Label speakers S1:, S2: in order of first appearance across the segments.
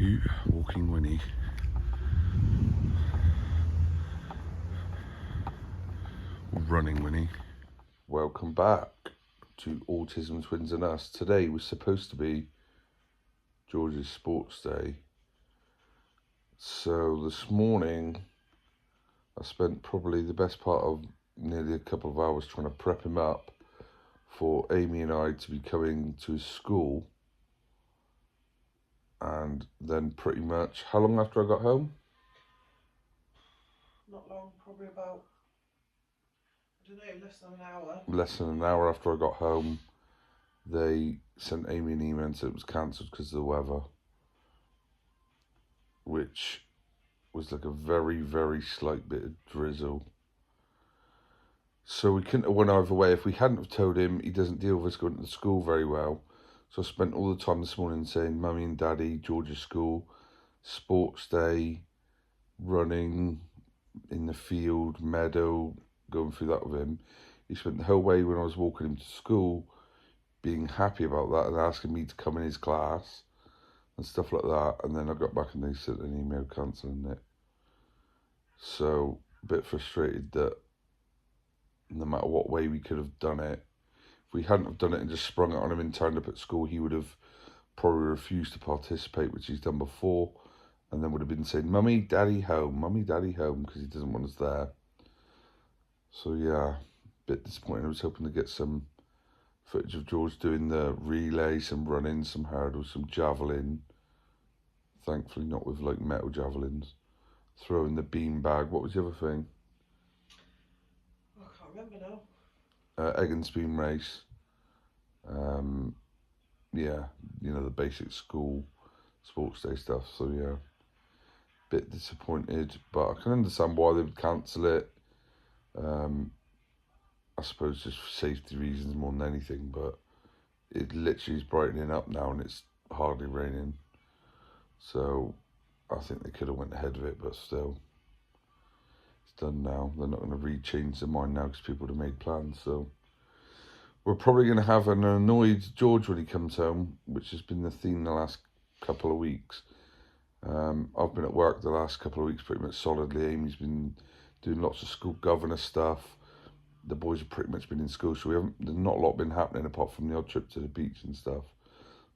S1: cute walking Winnie. Running Winnie. Welcome back to Autism Twins and Us. Today was supposed to be George's sports day. So this morning I spent probably the best part of nearly a couple of hours trying to prep him up for Amy and I to be coming to his school. And then pretty much, how long after I got home?
S2: Not long, probably about, I don't know, less than an hour.
S1: Less than an hour after I got home, they sent Amy an email and said it was cancelled because of the weather, which was like a very, very slight bit of drizzle. So we couldn't have went either way. If we hadn't have told him, he doesn't deal with us going to the school very well. So I spent all the time this morning saying, Mummy and Daddy, George's school, sports day, running in the field, meadow, going through that with him. He spent the whole way when I was walking him to school being happy about that and asking me to come in his class and stuff like that. And then I got back and they sent an email cancelling it. So a bit frustrated that no matter what way we could have done it, if we hadn't have done it and just sprung it on him and turned up at school, he would have probably refused to participate, which he's done before, and then would have been saying, Mummy, Daddy, home, because he doesn't want us there. So yeah, a bit disappointing. I was hoping to get some footage of George doing the relay, some running, some hurdles, some javelin. Thankfully not with like metal javelins. Throwing the bean bag. What was the other thing?
S2: I can't remember now.
S1: Egg and spoon race. Yeah, you know, the basic school sports day stuff. So yeah, bit disappointed, but I can understand why they would cancel it. I suppose just for safety reasons more than anything, but it literally is brightening up now and it's hardly raining. So I think they could have went ahead of it, but still, it's done now. They're not going to re-change their mind now because people have made plans. So we're probably going to have an annoyed George when he comes home, which has been the theme the last couple of weeks. I've been at work the last couple of weeks pretty much solidly. Amy's been doing lots of school governor stuff. The boys have pretty much been in school, so there's not a lot been happening apart from the odd trip to the beach and stuff.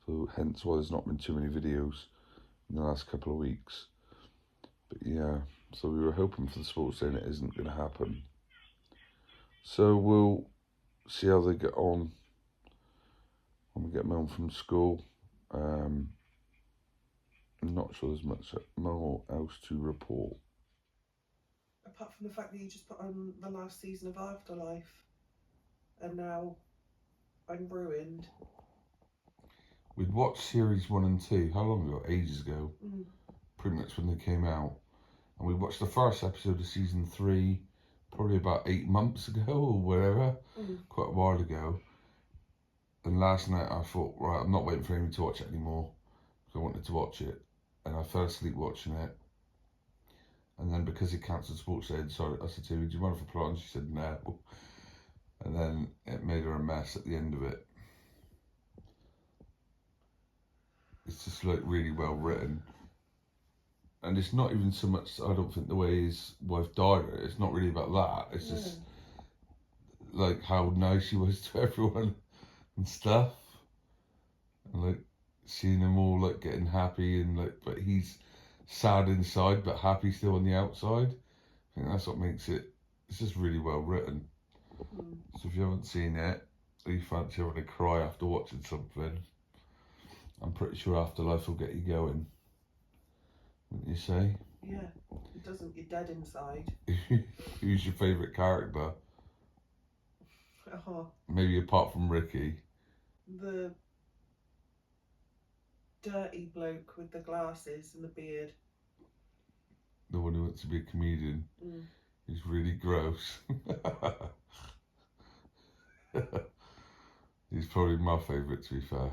S1: So hence why there's not been too many videos in the last couple of weeks. But yeah, so we were hoping for the sports day and it isn't going to happen. So we'll see how they get on when we get them home from school. I'm not sure there's much more else to report.
S2: Apart from the fact that you just put on the last season of Afterlife, and now I'm ruined.
S1: We'd watched series 1 and 2, how long ago? Ages ago. Pretty much when they came out. And we watched the first episode of season 3 probably about 8 months ago or whatever, quite a while ago. And last night I thought, right, I'm not waiting for Amy to watch it anymore, because I wanted to watch it. And I fell asleep watching it. And then because he cancelled sports day, I said to her, do you mind if I put it on? She said no. And then it made her a mess at the end of it. It's just like really well written. And it's not even so much, I don't think, the way his wife died. It's not really about that. It's just like how nice he was to everyone and stuff. And like seeing them all like getting happy and like, but he's sad inside but happy still on the outside. I think that's what makes it, it's just really well written. So if you haven't seen it, or you fancy having a cry after watching something, I'm pretty sure Afterlife will get you going, wouldn't you say?
S2: Yeah, it doesn't, you're dead inside.
S1: Who's your favourite character? Maybe apart from Ricky.
S2: The dirty bloke with the glasses and the beard.
S1: The one who wants to be a comedian. He's really gross. He's probably my favourite, to be fair.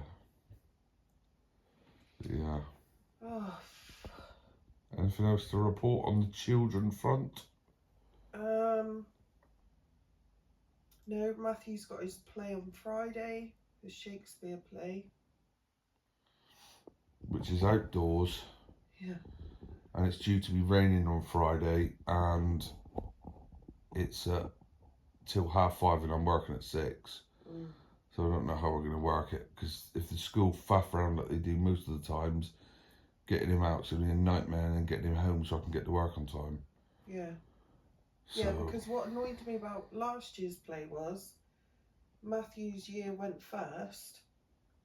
S1: Yeah. Anything else to report on the children front?
S2: No, Matthew's got his play on Friday, his Shakespeare play.
S1: Which is outdoors.
S2: Yeah.
S1: And it's due to be raining on Friday, and it's till 5:30, and I'm working at 6. So I don't know how we're going to work it, because if the school faff around like they do most of the times, getting him out's going to be a nightmare, and then getting him home so I can get to work on time.
S2: Yeah.
S1: So,
S2: Yeah, because what annoyed me about last year's play was Matthew's year went first,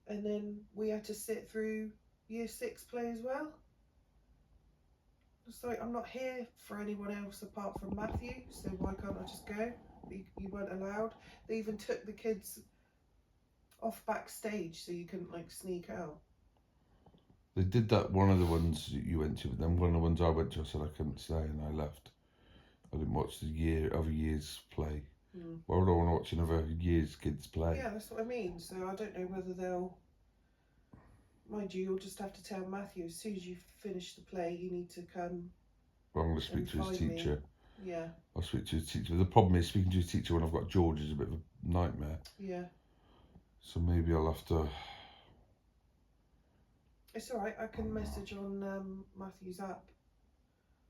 S2: and then we had to sit through year 6 play as well. It's like, I'm not here for anyone else apart from Matthew, so why can't I just go? You weren't allowed. They even took the kids off backstage so you couldn't like sneak out.
S1: they did that one of the ones you went to, but then one of the ones I went to, I said I couldn't stay, and I left. I didn't watch the other year's play. Why would I want to watch another year's kids play?
S2: Yeah, that's what I mean. So I don't know whether they'll... Mind you, you'll just have to tell Matthew, as soon as you finish the play, you need to come.
S1: Well, I'm going to speak to his teacher.
S2: Me. Yeah.
S1: I'll speak to his teacher. The problem is, speaking to his teacher when I've got George is a bit of a nightmare.
S2: Yeah.
S1: So maybe I'll have to...
S2: It's alright, I can message on Matthew's app.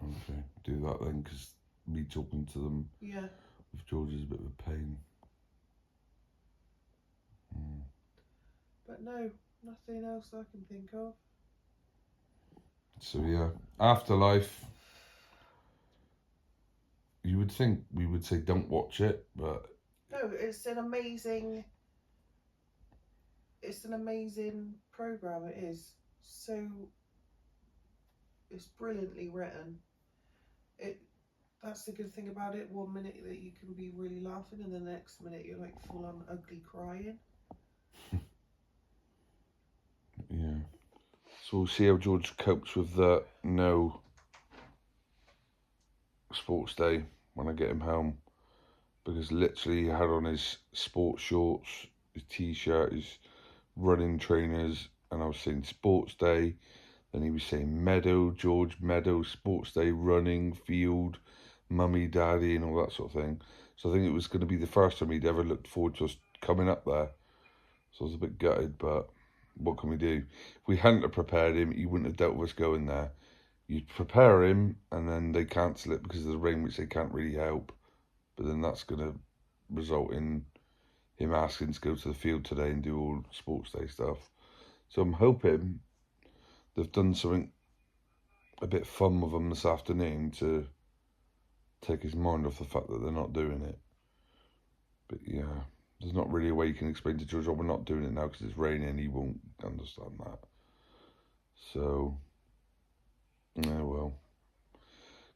S1: Okay, do that then, because me talking to them with George is a bit of a pain.
S2: But no, nothing else I can think of.
S1: So yeah, Afterlife. You would think we would say don't watch it, but...
S2: No, it's an amazing programme, it is. So, it's brilliantly written. That's the good thing about it. 1 minute that you can be really laughing, and the next minute you're like full on ugly crying.
S1: Yeah. So we'll see how George copes with the no sports day when I get him home. Because literally he had on his sports shorts, his t-shirt, his running trainers, and I was saying sports day. Then he was saying meadow, George, meadow, sports day, running, field, mummy, daddy, and all that sort of thing. So I think it was going to be the first time he'd ever looked forward to us coming up there. So I was a bit gutted, but what can we do? If we hadn't have prepared him, he wouldn't have dealt with us going there. You'd prepare him, and then they cancel it because of the rain, which they can't really help. But then that's going to result in him asking to go to the field today and do all sports day stuff. So I'm hoping they've done something a bit fun with him this afternoon to take his mind off the fact that they're not doing it. But yeah, there's not really a way you can explain to George, oh, we're not doing it now because it's raining. He won't understand that. So, yeah, well.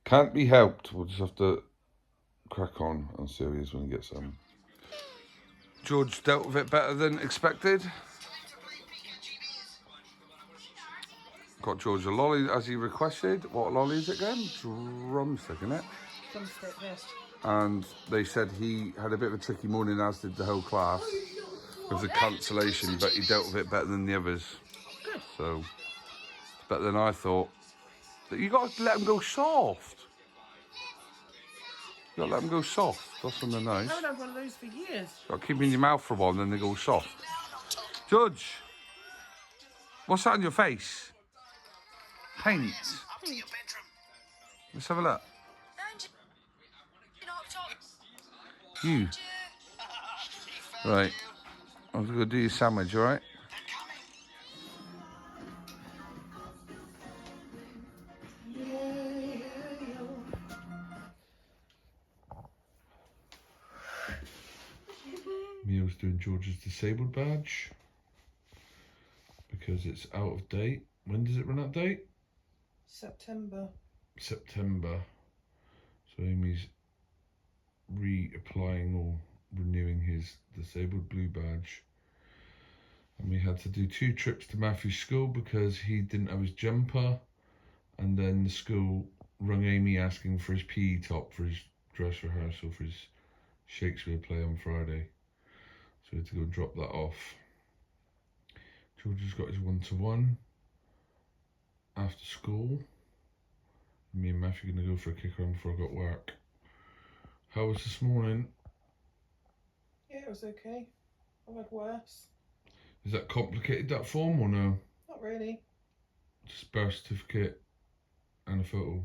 S1: Can't be helped. We'll just have to crack on and see how he is when he gets home. George dealt with it better than expected. Got George a lolly as he requested. What lolly is it again? Drumstick, isn't it?
S2: Drumstick, yes.
S1: And they said he had a bit of a tricky morning, as did the whole class, with the cancellation, but he dealt with it better than the others.
S2: Good.
S1: So, it's better than I thought. You got to let him go soft. You got to let them go soft. That's when they're nice.
S2: I haven't had one of those for years.
S1: Got to keep them in your mouth for a while and then they go soft. Judge, what's that on your face? Paint. Let's have a look. You. Right. I'm going to do your sandwich, all right? Mio's doing George's disabled badge because it's out of date. When does it run out of date?
S2: September. So
S1: Amy's reapplying or renewing his disabled blue badge. And we had to do 2 trips to Matthew's school because he didn't have his jumper. And then the school rung Amy asking for his PE top for his dress rehearsal for his Shakespeare play on Friday. So we had to go and drop that off. George has got his 1-to-1 after school. Me and Matthew are going to go for a kick around before I got work. How was this morning?
S2: yeah, it was okay. I've had worse.
S1: Is that complicated, that form, or no?
S2: Not really.
S1: Just birth certificate, and a photo.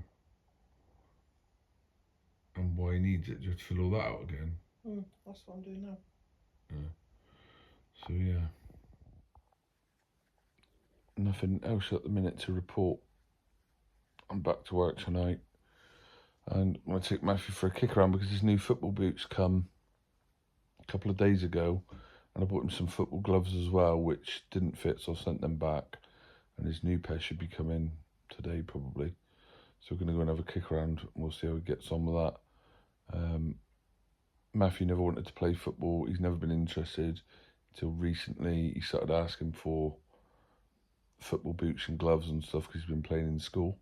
S1: And why he needs it, just fill all that out again.
S2: That's what I'm doing now.
S1: Yeah. So yeah. Nothing else at the minute to report. I'm back to work tonight. And I'm going to take Matthew for a kick around because his new football boots come a couple of days ago. And I bought him some football gloves as well, which didn't fit, so I sent them back. And his new pair should be coming today, probably. So we're going to go and have a kick around, and we'll see how he gets on with that. Matthew never wanted to play football. He's never been interested until recently. He started asking for football boots and gloves and stuff because he's been playing in school.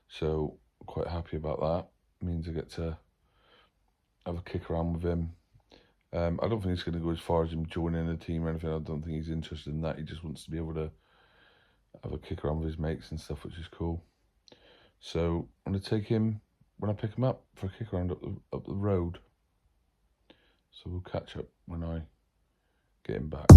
S1: So quite happy about that. It means I get to have a kick around with him. I don't think it's going to go as far as him joining a team or anything. I don't think he's interested in that. He just wants to be able to have a kick around with his mates and stuff, which is cool. So I'm going to take him when I pick him up for a kick around up the road. So we'll catch up when I get him back.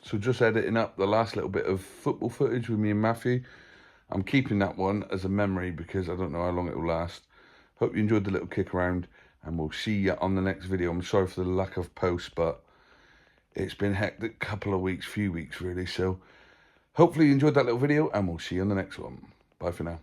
S1: So just editing up the last little bit of football footage with me and Matthew. I'm keeping that one as a memory because I don't know how long it will last. Hope you enjoyed the little kick around, and we'll see you on the next video. I'm sorry for the lack of posts, but it's been a hectic few weeks really. So hopefully you enjoyed that little video, and we'll see you on the next one. Bye for now.